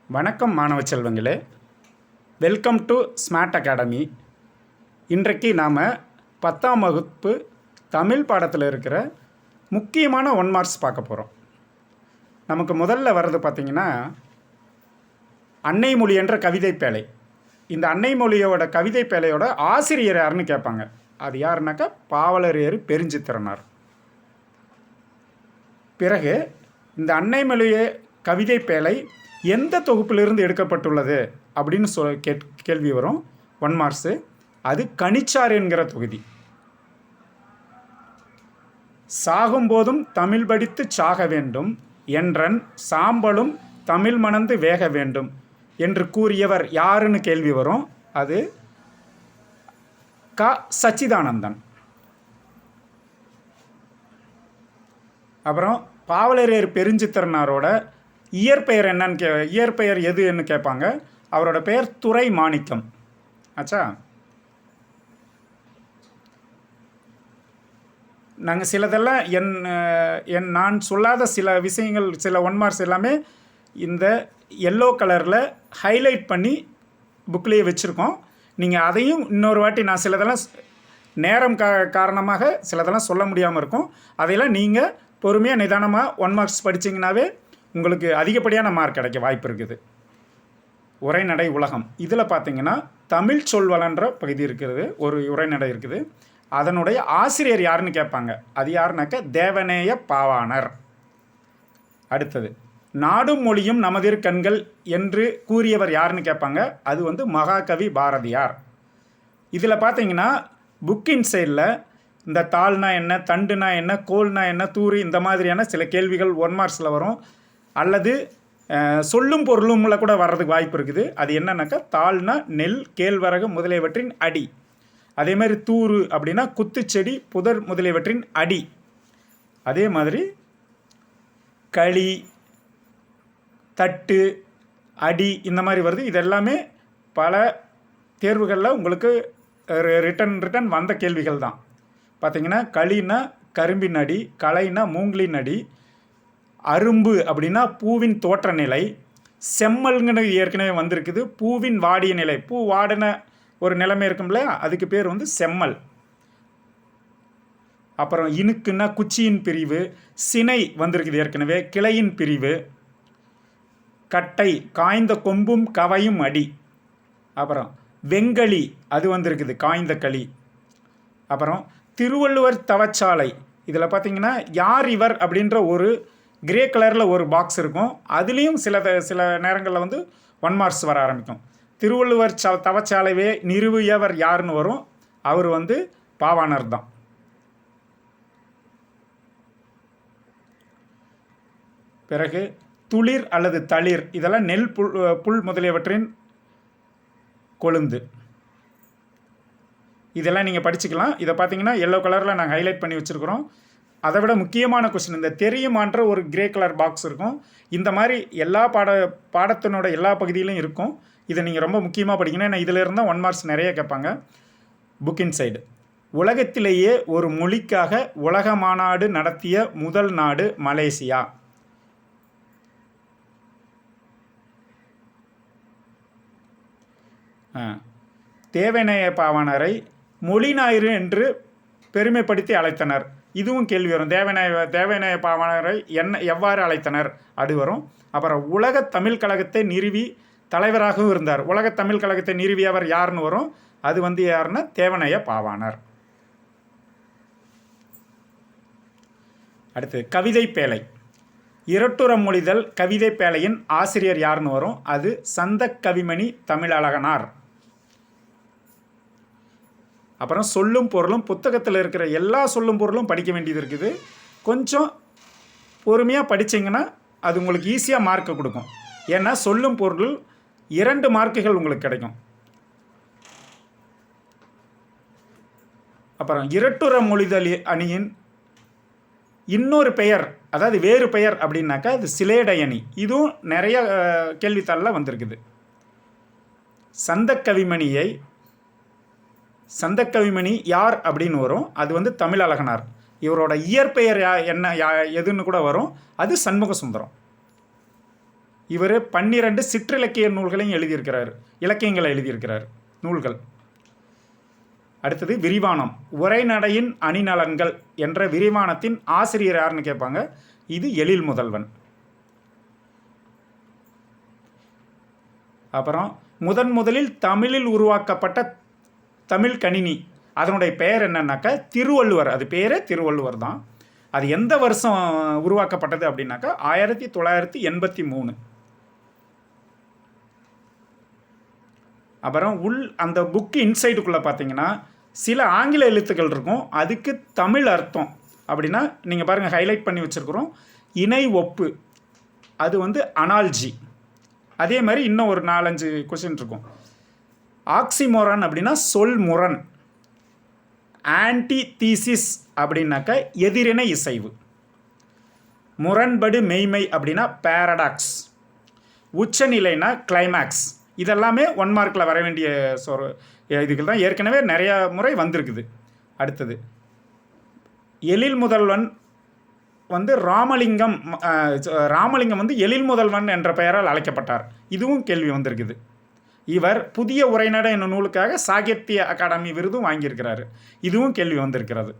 வணக்கம் மாணவ செல்வங்களே, வெல்கம் டு ஸ்மார்ட் அகாடமி. இன்றைக்கு நாம் 10ஆம் வகுப்பு தமிழ் பாடத்தில் இருக்கிற முக்கியமான 1 மார்க்ஸ் பார்க்க போகிறோம். நமக்கு முதல்ல வர்றது பார்த்திங்கன்னா, அன்னை மொழி என்ற கவிதை பேழை. இந்த அன்னை மொழியோட கவிதை பேழையோட ஆசிரியர் யாருன்னு கேட்பாங்க. அது யாருனாக்கா பாவலரேறு பெருஞ்சித்திரனார். பிறகு இந்த அன்னை மொழிய கவிதை பேழை எந்த தொகுப்பிலிருந்து எடுக்கப்பட்டுள்ளது அப்படின்னு கேள்வி வரும். 1 மார்க்ஸு. அது கனிச்சாறு என்கிற தொகுதி. சாகும்போதும் தமிழ் படித்து சாக வேண்டும் என்றன் சாம்பலும் தமிழ் மணந்து வேக வேண்டும் என்று கூறியவர் யாருன்னு கேள்வி வரும். அது க. சச்சிதானந்தன். அப்புறம் பாவலரேறு பெருஞ்சித்திரனாரோட இயற்பெயர் என்னன்னு இயற்பெயர் எதுன்னு கேட்பாங்க. அவரோட பெயர் துரை மாணிக்கம். ஆச்சா, நாங்கள் சிலதெல்லாம் நான் சொல்லாத சில விஷயங்கள், சில 1 மார்க்ஸ் எல்லாமே இந்த எல்லோ கலரில் ஹைலைட் பண்ணி புக்லேயே வச்சுருக்கோம். நீங்கள் அதையும் இன்னொரு வாட்டி, நான் சிலதெல்லாம் நேரம் காரணமாக சிலதெல்லாம் சொல்ல முடியாமல் இருக்கும். அதையெல்லாம் நீங்கள் பொறுமையாக நிதானமாக 1 மார்க்ஸ் படிச்சிங்கனாவே உங்களுக்கு அதிகப்படியான மார்க் கிடைக்க வாய்ப்பு இருக்குது. உரைநடை உலகம் இதில் பார்த்தீங்கன்னா தமிழ் சொல்வளன்ற பகுதி இருக்கிறது, ஒரு உரைநடை இருக்குது. அதனுடைய ஆசிரியர் யாருன்னு கேட்பாங்க. அது யாருனாக்க தேவநேய பாவாணர். அடுத்தது நாடும் மொழியும் நமதிர் கண்கள் என்று கூறியவர் யாருன்னு கேட்பாங்க. அது மகாகவி பாரதியார். இதில் பார்த்தீங்கன்னா புக்கின் சைடில் இந்த தாள்னா என்ன, தண்டுனா என்ன, கோல்னா என்ன, தூரி, இந்த மாதிரியான சில கேள்விகள் 1 மார்க்ஸில் வரும். அல்லது சொல்லும் பொருளும்ல கூட வர்றதுக்கு வாய்ப்பு இருக்குது. அது என்னன்னாக்கா தாள்னா நெல், கேழ்வரகு முதலியவற்றின் அடி. அதே மாதிரி தூறு அப்படின்னா குத்துச்செடி, புதர் முதலியவற்றின் அடி. அதே மாதிரி களி, தட்டு, அடி, இந்த மாதிரி வருது. இது எல்லாமே பல தேர்வுகளில் உங்களுக்கு ரிட்டன் வந்த கேள்விகள் தான். பார்த்திங்கன்னா களின்னா கரும்பின் அடி, களைனா மூங்கிலின் அடி, அரும்பு அப்படின்னா பூவின் தோற்ற நிலை, செம்மல்ங்கிறது ஏற்கனவே வந்திருக்குது. பூவின் வாடிய நிலை, பூ வாடின ஒரு நிலைமை இருக்கும்ல, அதுக்கு பேர் செம்மல். அப்புறம் இனுக்குன்னா குச்சியின் பிரிவு, சினை வந்திருக்குது ஏற்கனவே, கிளையின் பிரிவு, கட்டை காய்ந்த கொம்பும் கவையும் அடி. அப்புறம் வெங்களி அது வந்திருக்குது, காய்ந்த களி. அப்புறம் திருவள்ளுவர் தவச்சாலை. இதில் பார்த்தீங்கன்னா யார் இவர் அப்படின்ற ஒரு கிரே கலரில் ஒரு பாக்ஸ் இருக்கும். அதுலேயும் சில நேரங்களில் 1 மார்க்ஸ் வர ஆரம்பிக்கும். திருவள்ளுவர் தவச்சாலைவே நிறுவியவர் யாருன்னு வரும். அவர் பாவாணர் தான். பிறகு துளிர் அல்லது தளிர், இதெல்லாம் நெல், புல் முதலியவற்றின் கொழுந்து. இதெல்லாம் நீங்கள் படிச்சுக்கலாம். இதை பார்த்தீங்கன்னா எல்லோ கலரில் நாங்கள் ஹைலைட் பண்ணி வச்சுருக்குறோம். அதை விட முக்கியமான கொஸ்டின், இந்த தெரியுமான்ற ஒரு கிரே கலர் பாக்ஸ் இருக்கும். இந்த மாதிரி எல்லா பாடத்தினோட எல்லா பகுதியிலும் இருக்கும். இதை நீங்கள் ரொம்ப முக்கியமாக படிக்கணும். ஏன்னா இதில் இருந்தால் 1 மார்க்ஸ் நிறைய கேட்பாங்க. புக்கின் சைடு உலகத்திலேயே ஒரு மொழிக்காக உலக மாநாடு நடத்திய முதல் நாடு மலேசியா. தேவநேய பாவாணரை மொழி ஞாயிறு என்று பெருமைப்படுத்தி அழைத்தனர். இதுவும் கேள்வி வரும். தேவநேய பாவாணரை எவ்வாறு அழைத்தனர் அது வரும். அப்புறம் உலக தமிழ் கழகத்தை நிறுவி தலைவராகவும் இருந்தார். உலக தமிழ் கழகத்தை நிறுவியவர் யாருன்னு வரும். அது யாருன்னா தேவநேய பாவாணர். அடுத்து கவிதை பேழை. இரட்டுரம் மொழிதல் கவிதை பேழையின் ஆசிரியர் யாருன்னு வரும். அது சந்த கவிமணி தமிழழகனார். அப்புறம் சொல்லும் பொருளும், புத்தகத்தில் இருக்கிற எல்லா சொல்லும் பொருளும் படிக்க வேண்டியது இருக்குது. கொஞ்சம் பொறுமையாக படித்தீங்கன்னா அது உங்களுக்கு ஈஸியாக மார்க்கை கொடுக்கும். ஏன்னா சொல்லும் பொருள் 2 மார்க்குகள் உங்களுக்கு கிடைக்கும். அப்புறம் இரட்டுற மொழிதல் அணியின் இன்னொரு பெயர், அதாவது வேறு பெயர் அப்படின்னாக்கா அது சிலேடை அணி. இதுவும் நிறைய கேள்வித்தாளில் வந்திருக்குது. சந்தக்கவிமணி யார் அப்படின்னு வரும். அது தமிழழகனார். இவரோட இயற்பெயர் எதுன்னு கூட வரும். அது சண்முக சுந்தரம். இவர் 12 சிற்றிலக்கிய நூல்களையும் எழுதியிருக்கிறார், இலக்கியங்களை எழுதியிருக்கிறார் நூல்கள். அடுத்தது விரிவானம். உரைநடையின் அணிநலன்கள் என்ற விரிவானத்தின் ஆசிரியர் யாருன்னு கேட்பாங்க. இது எழில் முதல்வன். அப்புறம் முதலில் தமிழில் உருவாக்கப்பட்ட தமிழ் கணினி, அதனுடைய பெயர் என்னன்னாக்கா திருவள்ளுவர். அது பேரே திருவள்ளுவர் தான். அது எந்த வருஷம் உருவாக்கப்பட்டது அப்படின்னாக்கா 1983. அப்புறம் அந்த புக்கு இன்சைடுக்குள்ளே பார்த்தீங்கன்னா சில ஆங்கில எழுத்துக்கள் இருக்கும், அதுக்கு தமிழ் அர்த்தம் அப்படின்னா நீங்கள் பாருங்கள், ஹைலைட் பண்ணி வச்சுருக்குறோம். இணை ஒப்பு, அது வந்து அனால்ஜி. அதே மாதிரி இன்னும் ஒரு 4-5 கொஸ்டின் இருக்கும். ஆக்சிமோரான் அப்படின்னா சொல் முரண். ஆன்டிதீசிஸ் அப்படின்னாக்கா எதிரினை இசைவு. முரண்படு மெய்மை அப்படின்னா பேரடாக்ஸ். உச்சநிலைனா கிளைமேக்ஸ். இதெல்லாமே 1 மார்க்கில் வர வேண்டிய இதுக்கு தான் ஏற்கனவே நிறையா முறை வந்திருக்குது. அடுத்தது எழில் முதல்வன் வந்து ராமலிங்கம் வந்து எழில் முதல்வன் என்ற பெயரால் அழைக்கப்பட்டார். இதுவும் கேள்வி வந்திருக்குது. இவர் புதிய உரைநடை என்னும் நூலுக்காக சாகித்ய அகாடமி விருதும் வாங்கியிருக்கிறாரு. இதுவும் கேள்வி வந்திருக்கிறது.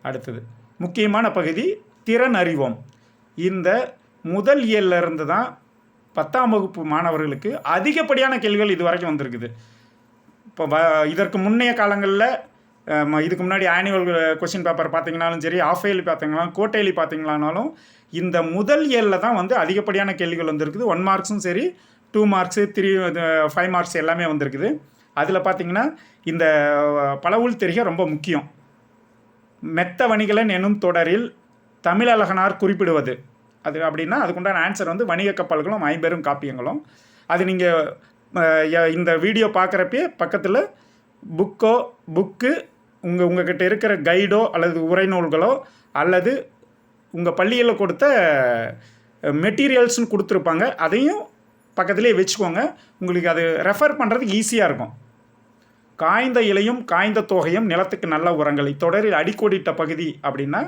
அடுத்தது முக்கியமான பகுதி திறன் அறிவோம். இந்த முதல் இயலிருந்து தான் 10ஆம் வகுப்பு மாணவர்களுக்கு அதிகப்படியான கேள்விகள் இது வரைக்கும் வந்திருக்குது. இப்போ இதற்கு முன்னைய காலங்களில் இதுக்கு முன்னாடி ஆனுவல் கொஸ்டின் பேப்பர் பார்த்தீங்கன்னாலும் சரி, ஆஃப் இயர்லி பார்த்தீங்கன்னாலும், கோட்டைலி பார்த்தீங்கன்னாலும் இந்த முதல் இயலில் தான் வந்து அதிகப்படியான கேள்விகள் வந்திருக்குது. 1 மார்க்ஸும் சரி, 2 மார்க்ஸு 5 மார்க்ஸ் எல்லாமே வந்திருக்குது. அதில் பார்த்தீங்கன்னா இந்த பலவுள் தெரிக ரொம்ப முக்கியம். மெத்த வணிகலன் எனும் தொடரில் தமிழழகனார் குறிப்பிடுவது அது அப்படின்னா அதுக்குண்டான ஆன்சர் வந்து வணிக கப்பல்களும் 50 காப்பியங்களும். அது நீங்கள் இந்த வீடியோ பார்க்குறப்பே பக்கத்தில் புக்கு உங்ககிட்ட இருக்கிற கைடோ அல்லது உரைநூல்களோ அல்லது உங்கள் பள்ளியில் கொடுத்த மெட்டீரியல்ஸ்னு கொடுத்துருப்பாங்க, அதையும் பக்கத்துலேயே வச்சுக்கோங்க. உங்களுக்கு அது ரெஃபர் பண்ணுறதுக்கு ஈஸியாக இருக்கும். காய்ந்த இலையும் காய்ந்த தோகையும் நிலத்துக்கு நல்ல உரங்கள் இத்தொடரில் அடிக்கோடிட்ட பகுதி அப்படின்னா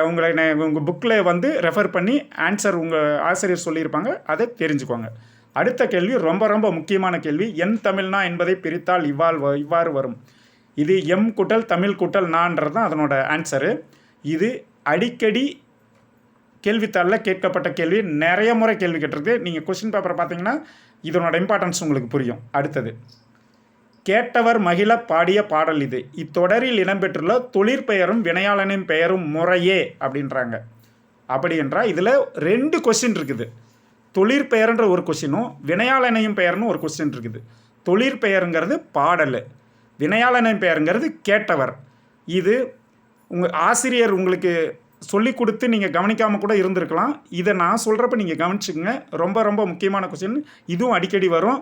உங்கள் புக்கில் வந்து ரெஃபர் பண்ணி ஆன்சர் உங்கள் ஆசிரியர் சொல்லியிருப்பாங்க, அதை தெரிஞ்சுக்கோங்க. அடுத்த கேள்வி ரொம்ப ரொம்ப முக்கியமான கேள்வி. என் தமிழ்னா என்பதை பிரித்தால் இவ்வாறு வரும். இது எம் கூட்டல் தமிழ் கூட்டல் நான்றது தான் அதனோட ஆன்சரு. இது அடிக்கடி கேள்வித்தாளில் கேட்கப்பட்ட கேள்வி, நிறைய முறை கேள்வி கேட்டிருக்கு. நீங்கள் கொஸ்டின் பேப்பரை பார்த்தீங்கன்னா இதனோட இம்பார்ட்டன்ஸ் உங்களுக்கு புரியும். அடுத்தது கேட்டவர் மகிழ பாடிய பாடல் இது. இத்தொடரில் இடம்பெற்றுள்ள தொழிற்பெயரும் வினையாளனின் பெயரும் முறையே அப்படின்றாங்க. அப்படி என்றால் இதில் 2 கொஸ்டின் இருக்குது. தொழிற்பெயர்ன்ற ஒரு கொஸ்டினும் வினையாளனையும் பெயர்னு ஒரு கொஸ்டின் இருக்குது. தொழிற்பெயருங்கிறது பாடல், வினையாளனின் பெயருங்கிறது கேட்டவர். இது உங்கள் ஆசிரியர் உங்களுக்கு சொல்லி கொடுத்து நீங்கள் கவனிக்காமல் கூட இருந்திருக்கலாம். இதை நான் சொல்கிறப்ப நீங்கள் கவனிச்சுக்கங்க. ரொம்ப ரொம்ப முக்கியமான கொஸ்டின். இதுவும் அடிக்கடி வரும்.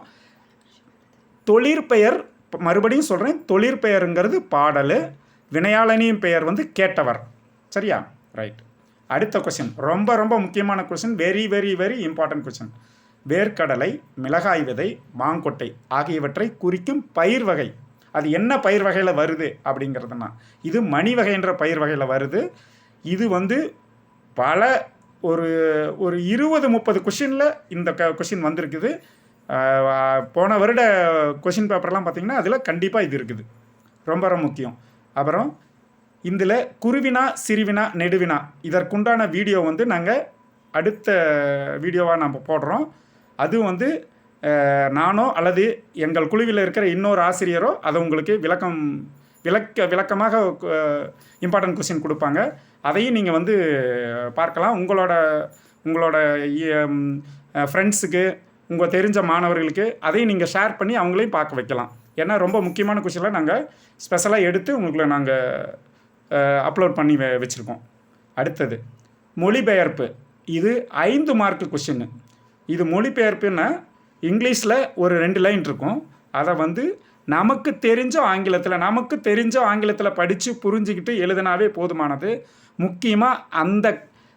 தொழிற்பெயர், மறுபடியும் சொல்கிறேன், தொழிற்பெயருங்கிறது பாடல், வினையாளனின் பெயர் வந்து கேட்டவர். சரியா? ரைட். அடுத்த கொஸ்டின் ரொம்ப ரொம்ப முக்கியமான question. Very very very important question. வேர்க்கடலை, மிளகாய் விதை, மாங்கொட்டை ஆகியவற்றை குறிக்கும் பயிர் வகை. அது என்ன பயிர் வகையில் வருது அப்படிங்கிறதுனா இது மணி வகைன்ற பயிர் வகையில் வருது. இது வந்து பல ஒரு 20-30 கொஸ்டினில் இந்த கொஸ்டின் வந்திருக்குது. போன வருட கொஸ்டின் பேப்பர்லாம் பார்த்திங்கன்னா அதில் கண்டிப்பாக இது இருக்குது. ரொம்ப ரொம்ப முக்கியம். அப்புறம் இதில் குருவினா, சிறுவினா, நெடுவினா இதற்குண்டான வீடியோ வந்து நாங்கள் அடுத்த வீடியோவாக நம்ம போடுறோம். அது வந்து நானோ அல்லது எங்கள் குழுவில் இருக்கிற இன்னொரு ஆசிரியரோ அதை உங்களுக்கு விளக்கமாக இம்பார்ட்டன்ட் கொஸ்டின் கொடுப்பாங்க. அதையும் நீங்கள் வந்து பார்க்கலாம். உங்களோட ஃப்ரெண்ட்ஸுக்கு, உங்கள் தெரிஞ்ச மாணவர்களுக்கு அதையும் நீங்கள் ஷேர் பண்ணி அவங்களையும் பார்க்க வைக்கலாம். ஏன்னா ரொம்ப முக்கியமான கொஸ்டினில் நாங்கள் ஸ்பெஷலாக எடுத்து உங்களுக்கு நாங்கள் அப்லோட் பண்ணி வச்சுருக்கோம். அடுத்தது மொழிபெயர்ப்பு. இது 5 மார்க்கு கொஸ்டின். இது மொழிபெயர்ப்புன்னா இங்கிலீஷில் ஒரு 2 லைன் இருக்கும். அதை வந்து நமக்கு தெரிஞ்ச ஆங்கிலத்தில் படித்து புரிஞ்சுக்கிட்டு எழுதினாவே போதுமானது. முக்கியமாக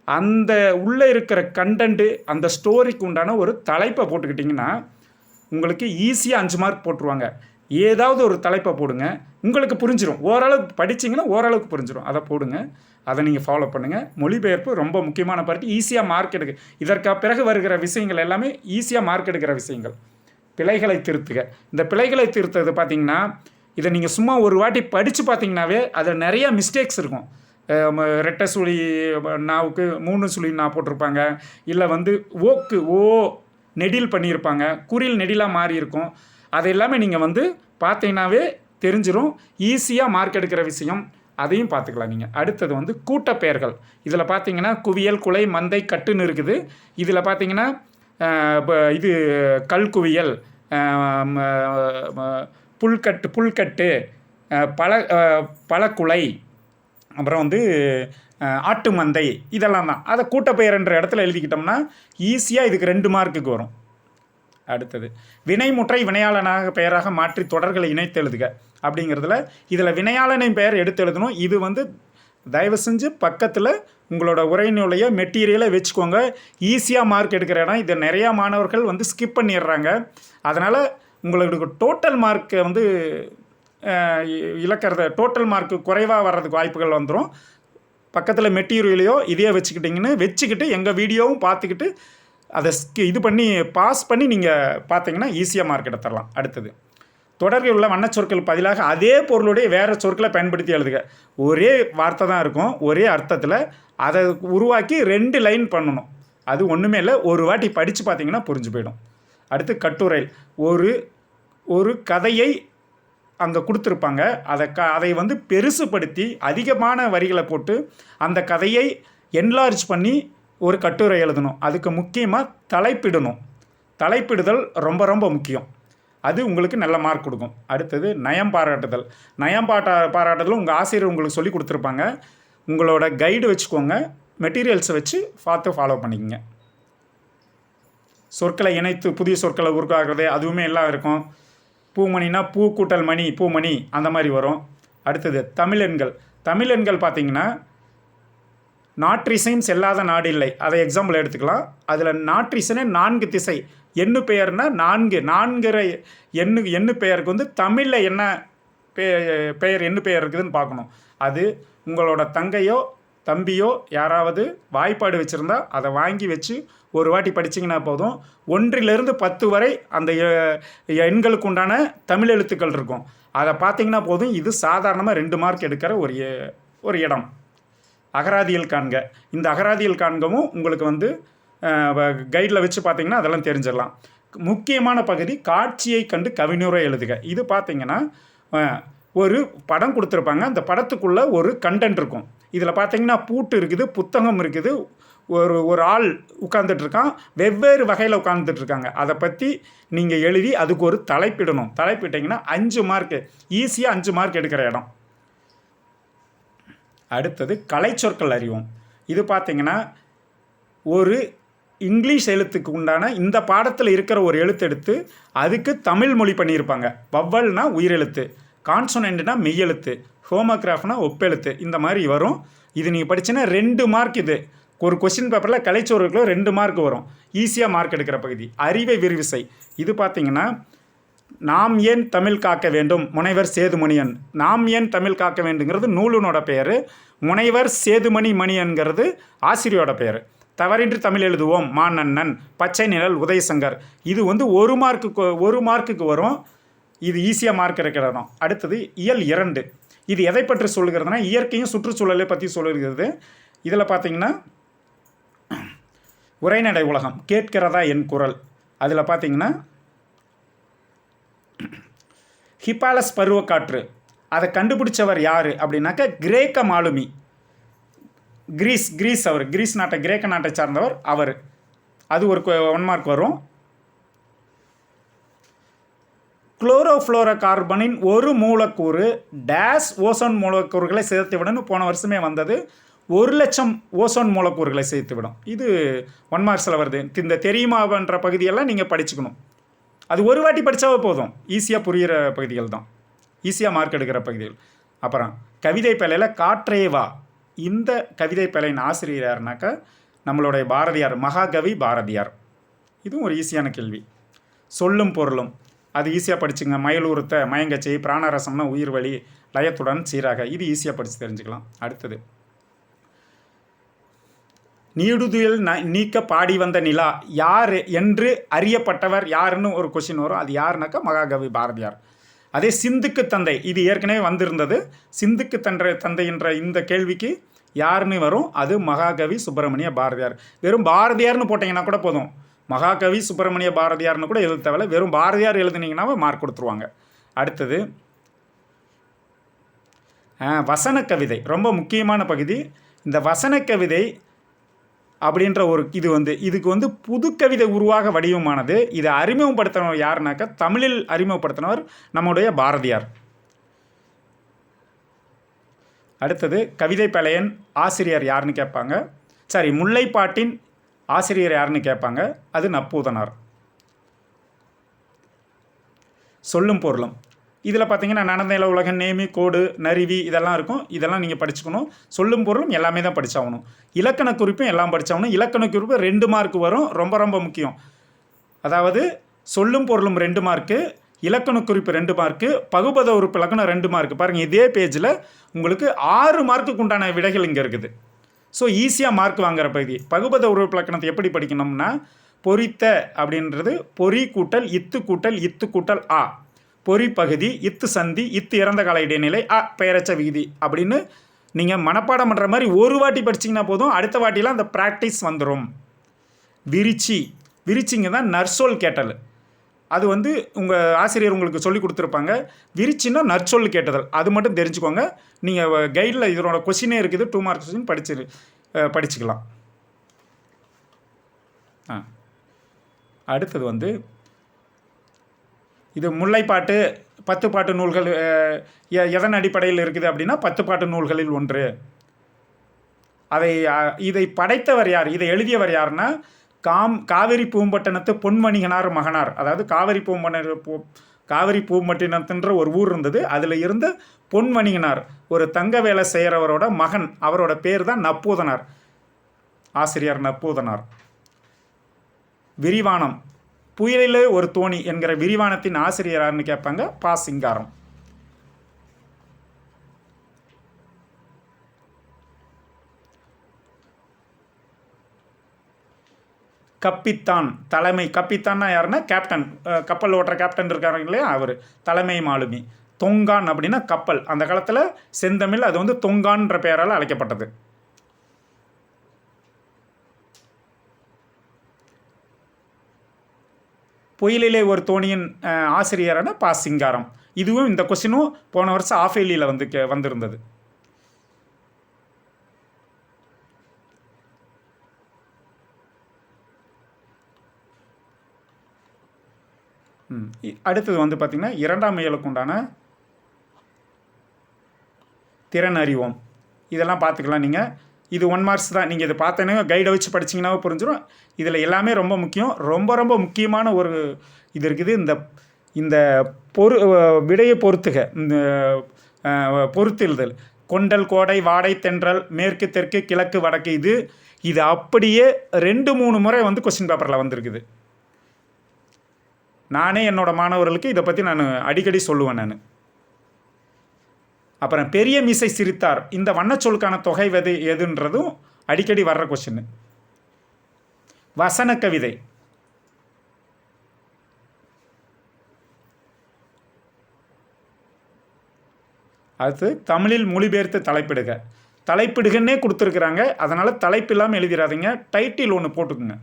அந்த உள்ளே இருக்கிற கண்டென்ட்டு, அந்த ஸ்டோரிக்கு உண்டான ஒரு தலைப்பை போட்டுக்கிட்டிங்கன்னா உங்களுக்கு ஈஸியாக 5 மார்க் போட்டுருவாங்க. ஏதாவது ஒரு தலைப்பை போடுங்க, உங்களுக்கு புரிஞ்சிடும். ஓரளவுக்கு படிச்சிங்கன்னா ஓரளவுக்கு புரிஞ்சிடும். அதை போடுங்க, அதை நீங்கள் ஃபாலோ பண்ணுங்கள். மொழிபெயர்ப்பு ரொம்ப முக்கியமான பார்த்து, ஈஸியாக மார்க் எடுக்க. இதற்கு பிறகு வருகிற விஷயங்கள் எல்லாமே ஈஸியாக மார்க் எடுக்கிற விஷயங்கள். பிழைகளை திருத்துக. இந்த பிழைகளை திருத்துறது பார்த்தீங்கன்னா, இதை நீங்கள் சும்மா ஒரு வாட்டி படித்து பார்த்தீங்கன்னாவே அதில் நிறையா மிஸ்டேக்ஸ் இருக்கும். ரெட்டை சுழி நாவுக்கு 3 சுழி நா போட்டிருப்பாங்க, இல்லை வந்து ஓக்கு ஓ நெடில் பண்ணியிருப்பாங்க, குறில் நெடிலாக மாறி இருக்கும். அது எல்லாமே நீங்கள் வந்து பார்த்தீங்கன்னாவே தெரிஞ்சிடும். ஈஸியாக மார்க் எடுக்கிற விஷயம், அதையும் பார்த்துக்கலாம் நீங்கள். அடுத்தது வந்து கூட்டப்பெயர்கள். இதில் பார்த்தீங்கன்னா குவியல், குலை, மந்தை, கட்டுன்னு இருக்குது. இதில் பார்த்தீங்கன்னா இது கல்குவியல், புல்கட்டு, பழக்குலை, அப்புறம் வந்து ஆட்டு மந்தை, இதெல்லாம் தான். அதை கூட்டப்பெயர்ன்ற இடத்துல எழுதிக்கிட்டோம்னா ஈஸியாக இதுக்கு 2 மார்க்குக்கு வரும். அடுத்தது வினைமுற்றை வினையாளனாக பெயராக மாற்றி தொடர்களை இணைத்து எழுதுக அப்படிங்கிறதுல, இதில் வினையாளனின் பெயர் எடுத்து எழுதணும். இது வந்து தயவு செஞ்சு பக்கத்தில் உங்களோட உரையினுடைய மெட்டீரியலை வச்சுக்கோங்க. ஈஸியாக மார்க் எடுக்கிற இடம். இதை நிறையா மாணவர்கள் வந்து ஸ்கிப் பண்ணிடுறாங்க. அதனால் உங்களுக்கு டோட்டல் மார்க்கை வந்து டோட்டல் மார்க்கு குறைவாக வர்றதுக்கு வாய்ப்புகள் வந்துடும். பக்கத்தில் மெட்டீரியலையோ இதையே வச்சுக்கிட்டு எங்கள் வீடியோவும் பார்த்துக்கிட்டு அதை இது பண்ணி பாஸ் பண்ணி நீங்கள் பார்த்தீங்கன்னா ஈஸியாக மார்க் எடுத்துடலாம். அடுத்தது தொடரில் உள்ள வண்ணச்சொற்கள் பதிலாக அதே பொருளுடைய வேறு சொற்களை பயன்படுத்தி எழுதுக. ஒரே வார்த்தை தான் இருக்கும், ஒரே அர்த்தத்தில். அதை உருவாக்கி 2 லைன் பண்ணணும். அது ஒன்றுமே இல்லை, ஒரு வாட்டி படித்து பார்த்தீங்கன்னா புரிஞ்சு போயிடும். அடுத்து கட்டுரை. ஒரு கதையை அங்கே கொடுத்துருப்பாங்க. அதை வந்து பெருசுப்படுத்தி அதிகமான வரிகளை போட்டு அந்த கதையை என்லார்ஜ் பண்ணி ஒரு கட்டுரை எழுதணும். அதுக்கு முக்கியமாக தலைப்பிடணும். தலைப்பிடுதல் ரொம்ப ரொம்ப முக்கியம். அது உங்களுக்கு நல்ல மார்க் கொடுக்கும். அடுத்தது நயம் பாராட்டுதல். பாராட்டுதல் உங்கள் ஆசிரியர் உங்களுக்கு சொல்லி கொடுத்துருப்பாங்க. உங்களோட கைடு வச்சுக்கோங்க, மெட்டீரியல்ஸை வச்சு ஃபாலோ பண்ணிக்கோங்க. சொற்களை இணைத்து புதிய சொற்களை உருவாக்குறது அதுவுமே எல்லாம் இருக்கும். பூமணினா பூ கூட்டல் மணி, பூமணி, அந்த மாதிரி வரும். அடுத்தது தமிழெண்கள் பார்த்தீங்கன்னா நாற்றிசையும் செல்லாத நாடு இல்லை. அதை எக்ஸாம்பிள் எடுத்துக்கலாம். அதில் நாற்றிசைனே 4 திசை. எண்ணு பெயர்னால் 4 எண்ணு பெயருக்கு வந்து தமிழில் என்ன பெயர் எண்ணு பெயர் இருக்குதுன்னு பார்க்கணும். அது உங்களோட தங்கையோ தம்பியோ யாராவது வாய்ப்பாடு வச்சுருந்தா அதை வாங்கி வச்சு ஒரு வாட்டி படிச்சிங்கன்னா போதும். 1லிருந்து 10 வரை அந்த எண்களுக்கு உண்டான தமிழ் எழுத்துக்கள் இருக்கும். அதை பார்த்தீங்கன்னா போதும். இது சாதாரணமாக 2 மார்க் எடுக்கிற ஒரு இடம். அகராதியில் காண்க. இந்த அகராதியில் காண்கவும் உங்களுக்கு வந்து கைடில் வச்சு பார்த்தீங்கன்னா அதெல்லாம் தெரிஞ்சிடலாம். முக்கியமான பகுதி காட்சியை கண்டு கவிஞரை எழுதுக. இது பார்த்தீங்கன்னா ஒரு படம் கொடுத்துருப்பாங்க. அந்த படத்துக்குள்ளே ஒரு கண்டென்ட் இருக்கும். இதில் பார்த்தீங்கன்னா பூட்டு இருக்குது, புத்தகம் இருக்குது, ஒரு ஆள் உட்கார்ந்துட்டுருக்கான், வெவ்வேறு வகையில் உட்கார்ந்துட்டுருக்காங்க. அதை பற்றி நீங்கள் எழுதி அதுக்கு ஒரு தலைப்பிடணும். தலைப்பிட்டிங்கன்னா 5 மார்க்கு, ஈஸியாக 5 மார்க் எடுக்கிற இடம். அடுத்தது கலைச்சொற்கள் அறிவோம். இது பார்த்தீங்கன்னா ஒரு இங்கிலீஷ் எழுத்துக்கு உண்டான இந்த பாடத்தில் இருக்கிற ஒரு எழுத்து எடுத்து அதுக்கு தமிழ் மொழி பண்ணியிருப்பாங்க. வவ்வல்னா உயிரெழுத்து, கான்சோனன்ட்னா மெய்யெழுத்து, ஹோமோகிராஃப்னா ஒப்பெழுத்து, இந்த மாதிரி வரும். இது நீங்கள் படிச்சுன்னா 2 மார்க். இது ஒரு கொஸ்டின் பேப்பரில் கலைச்சொற்களுக்கு 2 மார்க் வரும். ஈஸியாக மார்க் எடுக்கிற பகுதி. அறிவை விரிவிசை. இது பார்த்தீங்கன்னா நாம் ஏன் தமிழ் காக்க வேண்டும், முனைவர் சேதுமணியன். நாம் ஏன் தமிழ் காக்க வேண்டுங்கிறது நூலுனோட பெயர். முனைவர் சேதுமணி மணியன்கிறது ஆசிரியோட பெயர். தவறின்றி தமிழ் எழுதுவோம் மாநன்னன், பச்சை நிழல் உதயசங்கர். இது வந்து 1 மார்க்குக்கு வரும். இது ஈஸியாக மார்க் எடுக்கிற இடம். அடுத்தது இயல் 2. இது எதை பற்றி சொல்லுகிறதுனா இயற்கையும் சுற்றுச்சூழலை பற்றி சொல்லுகிறது. இதில் பார்த்தீங்கன்னா உரைநடை உலகம், கேட்கிறதா என் குரல். அதில் பார்த்தீங்கன்னா ஹிப்பாலஸ் பருவக்காற்று, அதை கண்டுபிடிச்சவர் யார் அப்படின்னாக்கா கிரேக்க மாலுமி. கிரீஸ் நாட்டை, கிரேக்க நாட்டை சார்ந்தவர் அவர். அது ஒரு 1 மார்க் வரும். குளோரோஃப்ளோரோ கார்பனின் ஒரு மூலக்கூறு டேஸ் ஓசோன் மூலக்கூறுகளை சேர்த்துவிடணும். போன வருஷமே வந்தது. 1,00,000 ஓசோன் மூலக்கூறுகளை சேர்த்துவிடும். இது 1 மார்க்ஸில் வருது. இந்த தெரியுமான்ற பகுதியெல்லாம் நீங்கள் படிச்சுக்கணும். அது ஒரு வாட்டி படித்தாவே போதும். ஈஸியாக புரிகிற பகுதிகள் தான், ஈஸியாக மார்க் எடுக்கிற பகுதிகள். அப்புறம் கவிதை பேழையில் காற்றேவா. இந்த கவிதை பேழையின் ஆசிரியர் யாருனாக்கா நம்மளுடைய பாரதியார், மகாகவி பாரதியார். இதுவும் ஒரு ஈஸியான கேள்வி. சொல்லும் பொருளும். அது ஈஸியாக படிச்சுங்க. மயிலுறுத்த மயங்கச்சை, பிராணரசம்னா உயிர் வலி, லயத்துடன் சீராக, இது ஈஸியாக படித்து தெரிஞ்சுக்கலாம். அடுத்தது, நீடுதுயில் நீக்க பாடி வந்த நிலா யார் என்று அறியப்பட்டவர் யாருன்னு ஒரு கொஷின் வரும். அது யாருனாக்கா மகாகவி பாரதியார். அதே சிந்துக்கு தந்தை, இது ஏற்கனவே வந்திருந்தது. சிந்துக்கு தந்தை என்ற இந்த கேள்விக்கு யாருன்னு வரும், அது மகாகவி சுப்பிரமணிய பாரதியார். வெறும் பாரதியார்னு போட்டிங்கன்னா கூட போதும், மகாகவி சுப்பிரமணிய பாரதியார்னு கூட எழுத தேவையில்ல, வெறும் பாரதியார் எழுதுனீங்கன்னாவே மார்க் கொடுத்துருவாங்க. அடுத்தது, வசன கவிதை ரொம்ப முக்கியமான பகுதி. இந்த வசன கவிதை அப்படின்ற ஒரு இதுக்கு புது கவிதை உருவாக வடிவமானது. இதை அறிமுகப்படுத்தினவர் யாருனாக்கா தமிழில் அறிமுகப்படுத்தினவர் நம்முடைய பாரதியார். அடுத்தது, கவிதை பலையன் ஆசிரியர் யாருன்னு கேட்பாங்க. முல்லைப்பாட்டின் ஆசிரியர் யாருன்னு கேட்பாங்க. அது நப்பூதனார். சொல்லும் பொருளும், இதில் பார்த்தீங்கன்னா நடந்த உலகம், நேமி, கோடு, நரிவி இதெல்லாம் இருக்கும். இதெல்லாம் நீங்கள் படிச்சுக்கணும். சொல்லும் பொருளும் எல்லாமே தான் படித்தாகணும். இலக்கண குறிப்பும் எல்லாம் படித்தாகணும். இலக்கண குறிப்பு 2 மார்க் வரும், ரொம்ப ரொம்ப முக்கியம். அதாவது சொல்லும் பொருளும் 2 மார்க்கு, இலக்கண குறிப்பு 2 மார்க்கு, பகுபத உறுப்பு இலக்கணம் 2 மார்க்கு. பாருங்கள், இதே பேஜில் உங்களுக்கு 6 மார்க்குக்கு உண்டான விடைகள் இங்கே இருக்குது. ஸோ ஈஸியாக மார்க் வாங்குகிற பகுதி. பகுபத உறுப்பு இலக்கணத்தை எப்படி படிக்கணும்னா, பொறித்த அப்படின்றது பொறி கூட்டல் இத்து கூட்டல் இத்து கூட்டல் ஆ, பொறி பகுதி, இத்து சந்தி, இத்து இறந்த கால இடைநிலை, பெயரச்ச விகுதி அப்படின்னு நீங்கள் மனப்பாடம் பண்ணுற மாதிரி ஒரு வாட்டி படிச்சிங்கன்னா போதும். அடுத்த வாட்டிலாம் அந்த ப்ராக்டிஸ் வந்துடும். விரிச்சிங்க தான் நற்சொல் கேட்டல். அது உங்கள் ஆசிரியர் உங்களுக்கு சொல்லி கொடுத்துருப்பாங்க. விரிச்சின்னா நற்சொல் கேட்டதல், அது மட்டும் தெரிஞ்சுக்கோங்க. நீங்கள் கைடில் இதனோட கொஷினே இருக்குது, 2 மார்க் கொஷின் படிச்சுக்கலாம். அடுத்தது இது முல்லைப்பாட்டு 10 பாட்டு நூல்கள் எதன் அடிப்படையில் இருக்குது அப்படின்னா 10 பாட்டு நூல்களில் ஒன்று. இதை படைத்தவர் யார், இதை எழுதியவர் யாருன்னா காவிரி பூம்பட்டினத்து பொன்மணிகனார் மகனார். அதாவது காவிரி பூம்பட்டினத்துன்ற ஒரு ஊர் இருந்தது, அதில் இருந்த பொன்மணிகனார் ஒரு தங்க வேலை செய்கிறவரோட மகன், அவரோட பேர் தான் நப்பூதனார், ஆசிரியர் நப்பூதனார். விரிவானம், புயலிலே ஒரு தோணி என்கிற விரிவானத்தின் ஆசிரியரார்னு கேட்பாங்க. பா. சிங்காரம். கப்பித்தான், தலைமை. கப்பித்தான்னா யாருன்னா கேப்டன், கப்பல் ஓட்டுற கேப்டன் இருக்காரு இல்லையா, அவர் தலைமை மாலுமி. தொங்கான் அப்படின்னா கப்பல். அந்த காலத்தில் செந்தமிழ் அது தொங்கான்ற பெயரால் அழைக்கப்பட்டது. புயலிலே ஒரு தோணியின் ஆசிரியரான பா. சிங்காரம். இதுவும் இந்த கொஸ்டினும் போன வருஷம் ஆஃபேலியில் வந்திருந்தது. அடுத்தது பார்த்திங்கன்னா 2ஆம் இயலுக்கு உண்டான திறன் அறிவோம். இதெல்லாம் பார்த்துக்கலாம் நீங்கள். இது 1 மார்க்ஸ் தான். நீங்கள் இதை பார்த்தேனே கைடை வச்சு படிச்சிங்கன்னாவே புரிஞ்சிடும். இதில் எல்லாமே ரொம்ப முக்கியம். ரொம்ப ரொம்ப முக்கியமான ஒரு இது இருக்குது. இந்த விடையை பொறுத்துக, இந்த பொறுத்தெழுதல், கொண்டல், கோடை, வாடை, தென்றல், மேற்கு, தெற்கு, கிழக்கு, வடக்கு, இது அப்படியே 2-3 முறை கொஸ்டின் பேப்பரில் வந்திருக்குது. நானே என்னோடய மாணவர்களுக்கு இதை பற்றி நான் அடிக்கடி சொல்லுவேன் நான். அப்புறம் பெரிய மீசை சிரித்தார், இந்த வண்ணச்சொலுக்கான தொகை எதுன்றதும் அடிக்கடி வர்ற கொஸ்டின். வசன கவிதை, அடுத்து தமிழில் மொழிபெயர்த்து தலைப்பிடுகன்னே கொடுத்துருக்குறாங்க. அதனால் தலைப்பு இல்லாமல் எழுதிடாதீங்க, டைட்டில் ஒன்று போட்டுக்குங்க.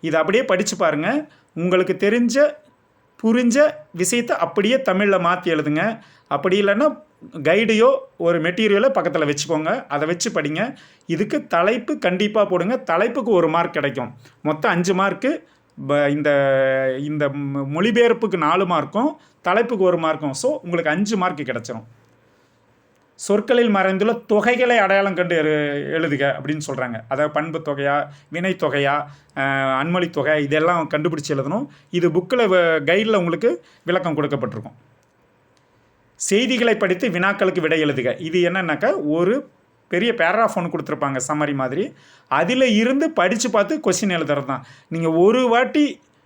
இதை அப்படியே படித்து பாருங்கள். உங்களுக்கு புரிஞ்ச விஷயத்தை அப்படியே தமிழில் மாற்றி எழுதுங்க. அப்படி இல்லைன்னா கைடையோ ஒரு மெட்டீரியலோ பக்கத்தில் வச்சுக்கோங்க, அதை வச்சு படிங்க. இதுக்கு தலைப்பு கண்டிப்பாக போடுங்க. தலைப்புக்கு 1 மார்க் கிடைக்கும். மொத்தம் 5 மார்க்கு. இந்த மொழிபெயர்ப்புக்கு 4 மார்க்கும், தலைப்புக்கு 1 மார்க்கும். ஸோ உங்களுக்கு 5 மார்க்கு கிடச்சிரும். சொற்களில் மறைந்துள்ள தொகைகளை அடையாளம் கண்டு எழுதுக அப்படின்னு சொல்கிறாங்க. அதாவது பண்பு தொகையா, வினைத்தொகையா, அன்மொழி தொகை, இதெல்லாம் கண்டுபிடிச்சி எழுதணும். இது புக்கில் கைடில் உங்களுக்கு விளக்கம் கொடுக்கப்பட்டிருக்கும். செய்திகளை படித்து வினாக்களுக்கு விடை எழுதுக. இது என்னன்னாக்கா ஒரு பெரிய பேராகிராஃப் ஒன்று கொடுத்துருப்பாங்க, சம்மரி மாதிரி. அதில் இருந்து படித்து பார்த்து கொஷின் எழுதுறது தான். நீங்கள் ஒரு வாட்டி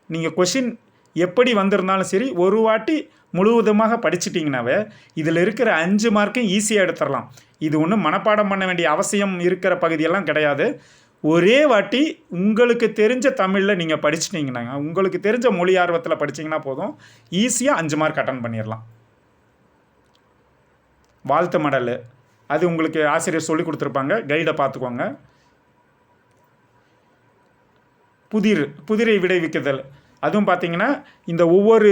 நீங்கள் கொஷின் எப்படி வந்திருந்தாலும் சரி ஒரு வாட்டி முழுவதுமாக படிச்சிட்டிங்கனாவே இதில் இருக்கிற 5 மார்க்கும் ஈஸியாக எடுத்துடலாம். இது ஒன்றும் மனப்பாடம் பண்ண வேண்டிய அவசியம் இருக்கிற பகுதியெல்லாம் கிடையாது. ஒரே வாட்டி உங்களுக்கு தெரிஞ்ச தமிழில் நீங்கள் படிச்சிட்டிங்கன்னா, உங்களுக்கு தெரிஞ்ச மொழி ஆர்வத்தில் படிச்சிங்கன்னா போதும், ஈஸியாக 5 மார்க் அட்டன் பண்ணிடலாம். வாழ்த்து மடல் அது உங்களுக்கு ஆசிரியர் சொல்லி கொடுத்துருப்பாங்க, கைடை பார்த்துக்கோங்க. புதிரை விடைவிக்குதல் அதுவும் பார்த்தீங்கன்னா இந்த ஒவ்வொரு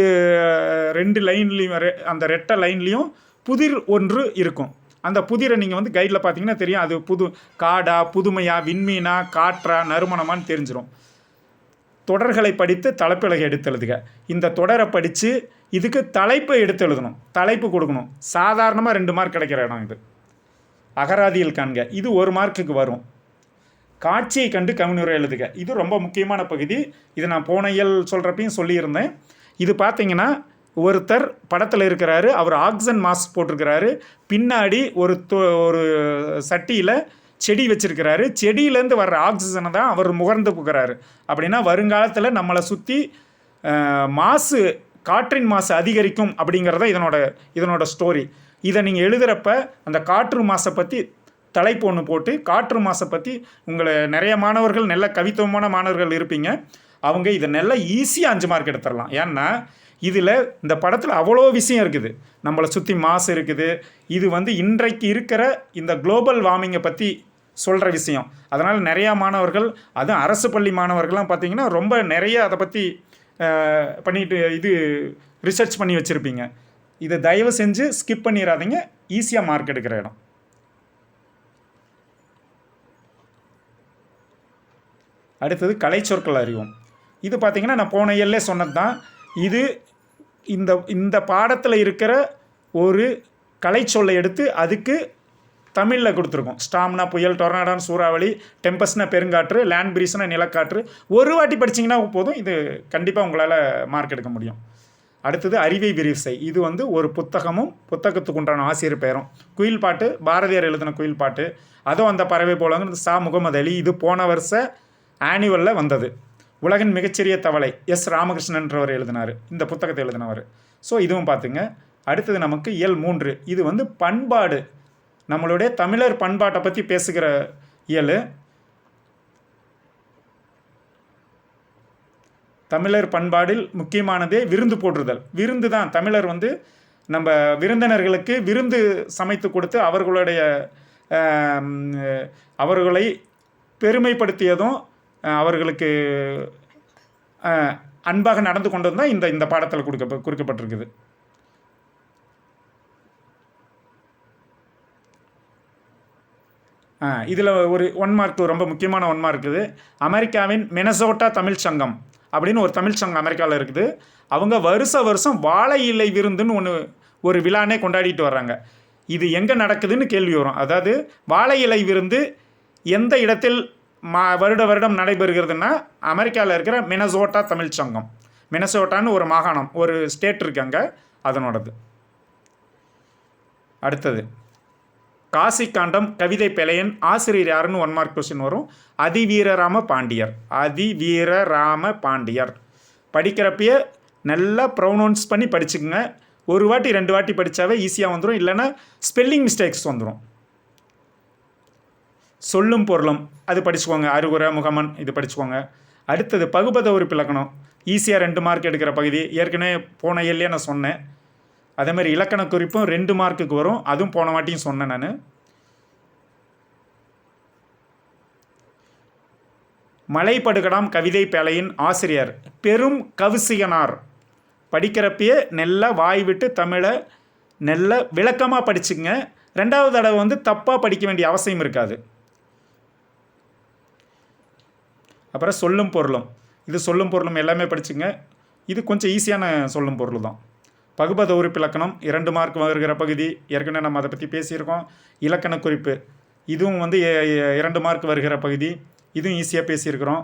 2 லைன்லேயும் அந்த ரெட்டை லைன்லேயும் புதிர் ஒன்று இருக்கும். அந்த புதிரை நீங்கள் வந்து கைடில் பார்த்தீங்கன்னா தெரியும், அது காடா, புதுமையா, விண்மீனா, காற்றா, நறுமணமான்னு தெரிஞ்சிடும். தொடர்களை படித்து தலைப்பிலகை எடுத்து எழுதுக. இந்த தொடரை படித்து இதுக்கு தலைப்பை எடுத்து எழுதணும், தலைப்பு கொடுக்கணும். சாதாரணமாக 2 மார்க் கிடைக்கிற இடம் இது. அகராதியில் காண்க, இது 1 மார்க்குக்கு வரும். காட்சியை கண்டு கவினுரை எழுதுக, இது ரொம்ப முக்கியமான பகுதி. இது நான் போன இயல் சொல்கிறப்பையும் சொல்லியிருந்தேன். இது பார்த்தீங்கன்னா ஒருத்தர் படத்தில் இருக்கிறாரு, அவர் ஆக்சிஜன் மாஸ்க் போட்டிருக்கிறாரு, பின்னாடி ஒரு சட்டியில் செடி வச்சுருக்கிறாரு, செடியிலேருந்து வர்ற ஆக்சிஜனை தான் அவர் முகர்ந்து புகிறாரு. அப்படின்னா வருங்காலத்தில் நம்மளை சுற்றி காற்றின் மாசு அதிகரிக்கும் அப்படிங்கிறத இதனோட ஸ்டோரி. இதை நீங்கள் எழுதுகிறப்ப அந்த காற்று மாசை பற்றி தலைப்பு ஒன்று போட்டு காற்று மாசை பற்றி நிறைய மாணவர்கள் நல்ல கவித்துவமான மாணவர்கள் இருப்பீங்க, அவங்க இதை நல்லா ஈஸியாக 5 மார்க் எடுத்துடலாம். ஏன்னா இதில் இந்த படத்தில் அவ்வளோ விஷயம் இருக்குது, நம்மளை சுற்றி மாசு இருக்குது. இது வந்து இன்றைக்கு இருக்கிற இந்த குளோபல் வார்மிங்கை பற்றி சொல்கிற விஷயம். அதனால் நிறையா மாணவர்கள், அதுவும் அரசு பள்ளி மாணவர்கள்லாம் பார்த்திங்கன்னா ரொம்ப நிறைய அதை பற்றி பண்ணிட்டு ரிசர்ச் பண்ணி வச்சுருப்பீங்க. இதை தயவு செஞ்சு ஸ்கிப் பண்ணிடாதீங்க, ஈஸியாக மார்க் எடுக்கிற இடம். அடுத்தது கலை சொற்கள் அறிவோம். இது பார்த்திங்கன்னா நான் போன இயல்லே சொன்னது தான். இது இந்த பாடத்தில் இருக்கிற ஒரு கலை சொல்லை எடுத்து அதுக்கு தமிழில் கொடுத்துருக்கோம். ஸ்டாம்னா புயல், டொர்னாடான் சூறாவளி, டெம்பஸ்னா பெருங்காற்று, லேண்ட் பிரீஸ்னா நிலக்காற்று. ஒரு வாட்டி படிச்சிங்கன்னா போதும், இது கண்டிப்பாக உங்களால் மார்க் எடுக்க முடியும். அடுத்தது அறிவை விரிசை. இது வந்து ஒரு புத்தகமும் புத்தகத்துக்கு உண்டான ஆசிரியர் பெயரும். குயில் பாட்டு பாரதியார் எழுதின குயில் பாட்டு, அதுவும் அந்த பறவை போலங்க சா முகமது அலி. இது போன வருஷ ஆனுவலில் வந்தது. உலகின் மிகச்சிறிய தவளை ராமகிருஷ்ணன்றவர் எழுதினார், இந்த புத்தகத்தை எழுதினவர். ஸோ இதுவும் பார்த்துங்க. அடுத்தது நமக்கு இயல் 3. இது வந்து பண்பாடு, நம்மளுடைய தமிழர் பண்பாட்டை பற்றி பேசுகிற இயல். தமிழர் பண்பாடில் முக்கியமானதே விருந்து போற்றுதல். விருந்து தான் தமிழர் வந்து நம்ம விருந்தினர்களுக்கு விருந்து சமைத்து கொடுத்து அவர்களை பெருமைப்படுத்தியதும் அவர்களுக்கு அன்பாக நடந்து கொண்டது தான் இந்த பாடத்தில் குறிக்கப்பட்டிருக்குது. இதில் ஒரு 1 மார்க், ரொம்ப முக்கியமான 1 மார்க் இருக்குது. அமெரிக்காவின் மினசோட்டா தமிழ் சங்கம் அப்படின்னு ஒரு தமிழ் சங்கம் அமெரிக்காவில் இருக்குது. அவங்க வருஷம் வாழை இலை விருந்துன்னு ஒரு விழானே கொண்டாடிட்டு வர்றாங்க. இது எங்கே நடக்குதுன்னு கேள்வி வரும். அதாவது வாழை இலை விருந்து எந்த இடத்தில் வருடம் நடைபெறுகிறதுனா அமெரிக்காவில் இருக்கிற மினசோட்டா தமிழ் சங்கம். மினசோட்டான்னு ஒரு மாகாணம், ஒரு ஸ்டேட் இருக்காங்க, அதனோடது. அடுத்தது காசிக்காண்டம் கவிதை பெலையன். ஆசிரியர் யாருன்னு 1 மார்க் கொஸ்டின் வரும். அதிவீரராம பாண்டியர். படிக்கிறப்பயே நல்லா ப்ரொனவுன்ஸ் பண்ணி படிச்சுக்குங்க. ஒரு வாட்டி 2 வாட்டி படித்தாவே ஈஸியாக வந்துடும், இல்லைன்னா ஸ்பெல்லிங் மிஸ்டேக்ஸ் வந்துடும். சொல்லும் பொருளும் அது படிச்சுக்கோங்க. அருகுறை, முகமன் இது படிச்சுக்கோங்க. அடுத்தது பகுபத உறுப்பிலக்கணம், ஈஸியாக 2 மார்க் எடுக்கிற பகுதி. ஏற்கனவே போன இயல்லையே நான் சொன்னேன். அதேமாதிரி இலக்கண குறிப்பும் 2 மார்க்குக்கு வரும், அதுவும் போன வாட்டியும் சொன்னேன் நான். மலைப்படுகடாம் கவிதை பேழையின் ஆசிரியர் பெரும் கவிசிகனார். படிக்கிறப்பயே நல்லா வாய் விட்டு தமிழை நல்லா விளக்கமாக படிச்சுங்க. 2வது தடவை வந்து தப்பாக படிக்க வேண்டிய அவசியம் இருக்காது. அப்புறம் சொல்லும் பொருளும். இது சொல்லும் பொருளும் எல்லாமே படிச்சுங்க. இது கொஞ்சம் ஈஸியான சொல்லும் பொருள் தான். பகுபத உறுப்பிலக்கணம் 2 மார்க் வருகிற பகுதி, ஏற்கனவே நம்ம அதை பற்றி பேசியிருக்கோம். இலக்கண குறிப்பு இதுவும் வந்து 2 மார்க் வருகிற பகுதி, இதுவும் ஈஸியாக பேசியிருக்கிறோம்.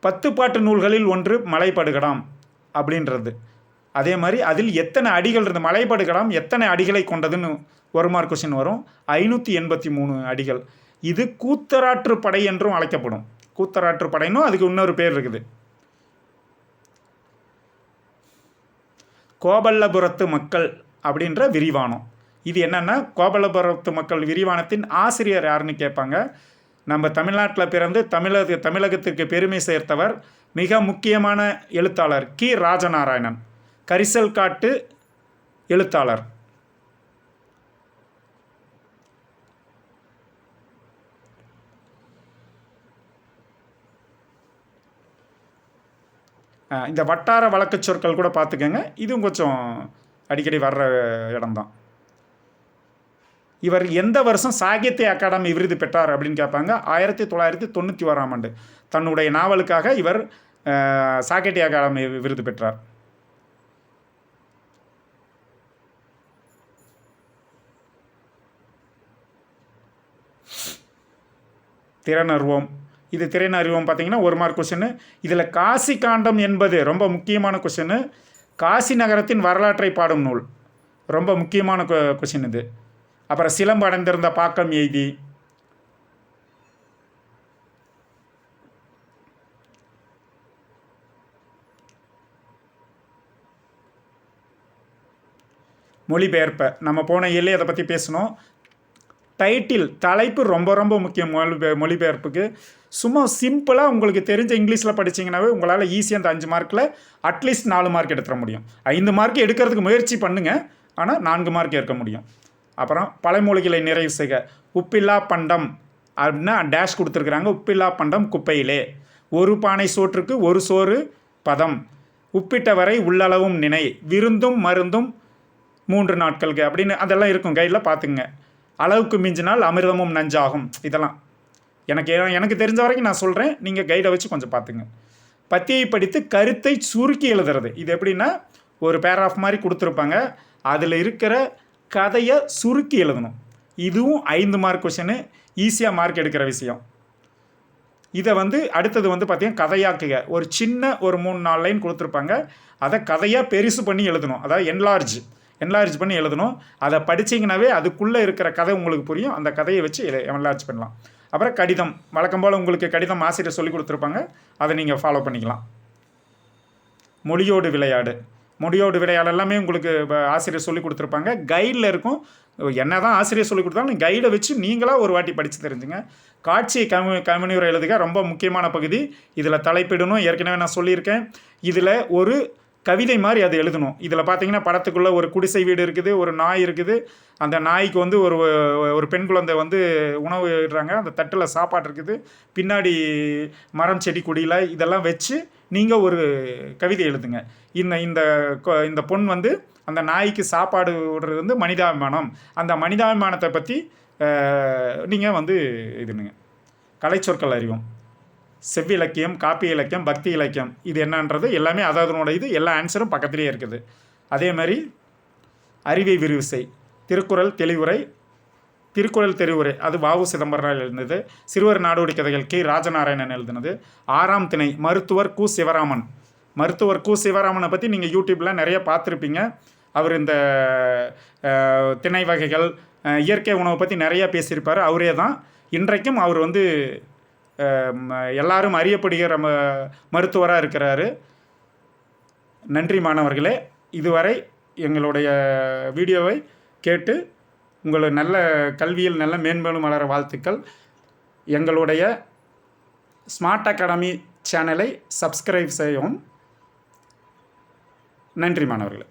10 பாட்டு நூல்களில் ஒன்று மலைப்படுகடாம் அப்படின்றது. அதே மாதிரி அதில் எத்தனை அடிகள் இருந்து மலைப்படுகடாம் எத்தனை அடிகளை கொண்டதுன்னு 1 மார்க் கொஸ்டின் வரும். 583 அடிகள். இது கூத்தராற்று படை என்றும் அழைக்கப்படும். கூத்தராற்று படைன்னும் அதுக்கு இன்னொரு பேர் இருக்குது. கோபல்லபுரத்து மக்கள் அப்படின்ற விரிவானம். இது என்னென்னா, கோபல்லபுரத்து மக்கள் விரிவானத்தின் ஆசிரியர் யாருன்னு கேட்பாங்க. நம்ம தமிழ்நாட்டில் பிறந்து தமிழகத்திற்கு பெருமை சேர்த்தவர் மிக முக்கியமான எழுத்தாளர் கி. ராஜநாராயணன், கரிசல் காட்டு எழுத்தாளர். இந்த வட்டார வழக்கு சொற்கள் கூட பார்த்துக்கோங்க, இதுவும் கொஞ்சம் அடிக்கடி வர்ற இடம்தான். இவர் எந்த வருஷம் சாகித்ய அகாடமி விருது பெற்றார் அப்படின்னு கேட்பாங்க. 1991ஆம் ஆண்டு தன்னுடைய நாவலுக்காக இவர் சாகித்ய அகாடமி விருது பெற்றார். திறனறிவோம். இது திறனறிவோம் பார்த்தீங்கன்னா 1 மார்க் கொஷின். இதில் காசி காண்டம் என்பது ரொம்ப முக்கியமான கொஷின். காசி நகரத்தின் வரலாற்றை பாடும் நூல், ரொம்ப முக்கியமான கொஷின் இது. அப்புறம் சிலம்பு அடைந்திருந்த பாக்கம் எய்தி, மொழிபெயர்ப்ப நம்ம போன ஏழே அதை பற்றி பேசணும். டைட்டில், தலைப்பு ரொம்ப ரொம்ப முக்கியம் மொழிபெயர்ப்புக்கு. சும்மா சிம்பிளாக உங்களுக்கு தெரிஞ்ச இங்கிலீஷில் படிச்சிங்கனாவே உங்களால் ஈஸியாக அந்த 5 மார்க்கில் அட்லீஸ்ட் 4 மார்க் எடுத்துட முடியும். 5 மார்க் எடுக்கிறதுக்கு முயற்சி பண்ணுங்கள், ஆனால் 4 மார்க் எடுக்க முடியும். அப்புறம் பழமொழிகளை நிறைவு செய்க. உப்பில்லா பண்டம் அப்படின்னா டேஷ் கொடுத்துருக்குறாங்க. உப்பில்லா பண்டம் குப்பையிலே. ஒரு பானை சோற்றுக்கு ஒரு சோறு பதம். உப்பிட்டவரை உள்ளளவும் நினை. விருந்தும் மருந்தும் 3 நாட்களுக்கு அப்படின்னு அதெல்லாம் இருக்கும், கைடில் பார்த்துங்க. அளவுக்கு மிஞ்சினால் அமிர்தமும் நஞ்சாகும். இதெல்லாம் எனக்கு தெரிஞ்ச வரைக்கும் நான் சொல்கிறேன், நீங்கள் கைடை வச்சு கொஞ்சம் பார்த்துங்க. பத்தியை படித்து கருத்தை சுருக்கி எழுதுறது. இது எப்படின்னா, ஒரு பேராகிராஃப் மாதிரி கொடுத்துருப்பாங்க, அதில் இருக்கிற கதையை சுருக்கி எழுதணும். இதுவும் 5 மார்க் கொஷினு, ஈஸியாக மார்க் எடுக்கிற விஷயம். இதை அடுத்தது பார்த்தீங்கன்னா கதையாக்குக. ஒரு சின்ன ஒரு 3-4 லைன் கொடுத்துருப்பாங்க, அதை கதையாக பெருசு பண்ணி எழுதணும். அதாவது என்லார்ஜ் பண்ணி எழுதணும். அதை படிச்சிங்கனாவே அதுக்குள்ளே இருக்கிற கதை உங்களுக்கு புரியும். அந்த கதையை வச்சு என்லார்ஜ் பண்ணலாம். அப்புறம் கடிதம், வழக்கம் போல் உங்களுக்கு கடிதம் ஆசிரியர் சொல்லி கொடுத்துருப்பாங்க, அதை நீங்கள் ஃபாலோ பண்ணிக்கலாம். மொழியோடு விளையாடு எல்லாமே உங்களுக்கு ஆசிரியர் சொல்லி கொடுத்துருப்பாங்க, கைடில் இருக்கும். என்ன தான் ஆசிரியர் சொல்லி கொடுத்தாலும் கைடை வச்சு நீங்களாக ஒரு வாட்டி படித்து தெரிஞ்சுங்க. காட்சி கம்யூனிவரை எழுதுக, ரொம்ப முக்கியமான பகுதி. இதில் தலைப்பிடணும், ஏற்கனவே நான் சொல்லியிருக்கேன். இதில் ஒரு கவிதை மாதிரி அது எழுதணும். இதில் பார்த்தீங்கன்னா படத்துக்குள்ளே ஒரு குடிசை வீடு இருக்குது, ஒரு நாய் இருக்குது. அந்த நாய்க்கு ஒரு பெண் குழந்தை உணவு இடுறாங்க, அந்த தட்டில் சாப்பாடு இருக்குது, பின்னாடி மரம் செடி கொடியில் இதெல்லாம் வச்சு நீங்கள் ஒரு கவிதை எழுதுங்க. இந்த பொண் அந்த நாய்க்கு சாப்பாடு விடுறது மனிதாபிமானம். அந்த மனிதாபிமானத்தை பற்றி நீங்கள் இதுனுங்க. கலைச்சொற்கள் அறிவோம். செவ்விலக்கியம், காப்பிய இலக்கியம், பக்தி இலக்கியம், இது என்னன்றது எல்லாமே அதாவதுனோட எல்லா ஆன்சரும் பக்கத்துலேயே இருக்குது. அதே மாதிரி அறிவை விரிவு செய். திருக்குறள் தெளிவுரை அது வ.உ. சிதம்பரம் எழுதுனது. சிறுவர் நாடோடி கதைகள் கி. ராஜநாராயணன் எழுதுனது. 6ஆம் திணை மருத்துவர் கு. சிவராமனை பற்றி நீங்கள் யூடியூப்பில் நிறைய பார்த்துருப்பீங்க. அவர் இந்த திணை வகைகள், இயற்கை உணவை பற்றி நிறையா பேசியிருப்பார். அவரே தான். இன்றைக்கும் அவர் எல்லாரும் அறியப்படுகிற மருத்துவராக இருக்கிறாரு. நன்றி மாணவர்களே. இதுவரை எங்களுடைய வீடியோவை கேட்டு உங்களை நல்ல கல்வியில் நல்ல மேன்மேலும் வளர வாழ்த்துக்கள். எங்களுடைய ஸ்மார்ட் அகாடமி சேனலை சப்ஸ்கிரைப் செய்யவும். நன்றி மாணவர்களே.